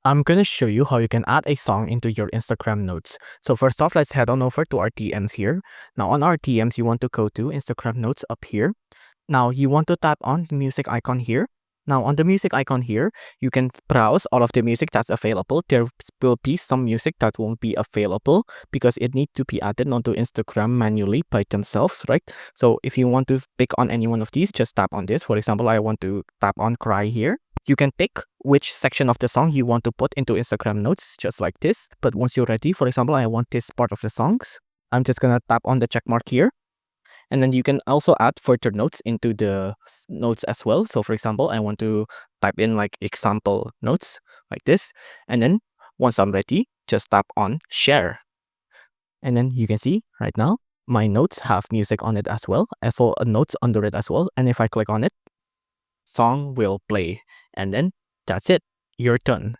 I'm gonna show you how you can add a song into your Instagram notes. So first off, let's head on over to our TMs here. Now on our TMs, you want to go to Instagram notes up here. Now you want to tap on the music icon here. Now on the music icon here, you can browse all of the music that's available. There will be some music that won't be available because it needs to be added onto Instagram manually by themselves, right? So if you want to pick on any one of these, just tap on this. For example, I want to tap on Cry here. You can pick which section of the song you want to put into Instagram notes, just like this. But once you're ready, for example, I want this part of the songs. I'm just gonna tap on the check mark here. And then you can also add further notes into the notes as well. So for example, I want to type in like example notes like this. And then once I'm ready, just tap on share. And then you can see right now, my notes have music on it as well. Also notes under it as well. And if I click on it, song will play. And then that's it. You're done.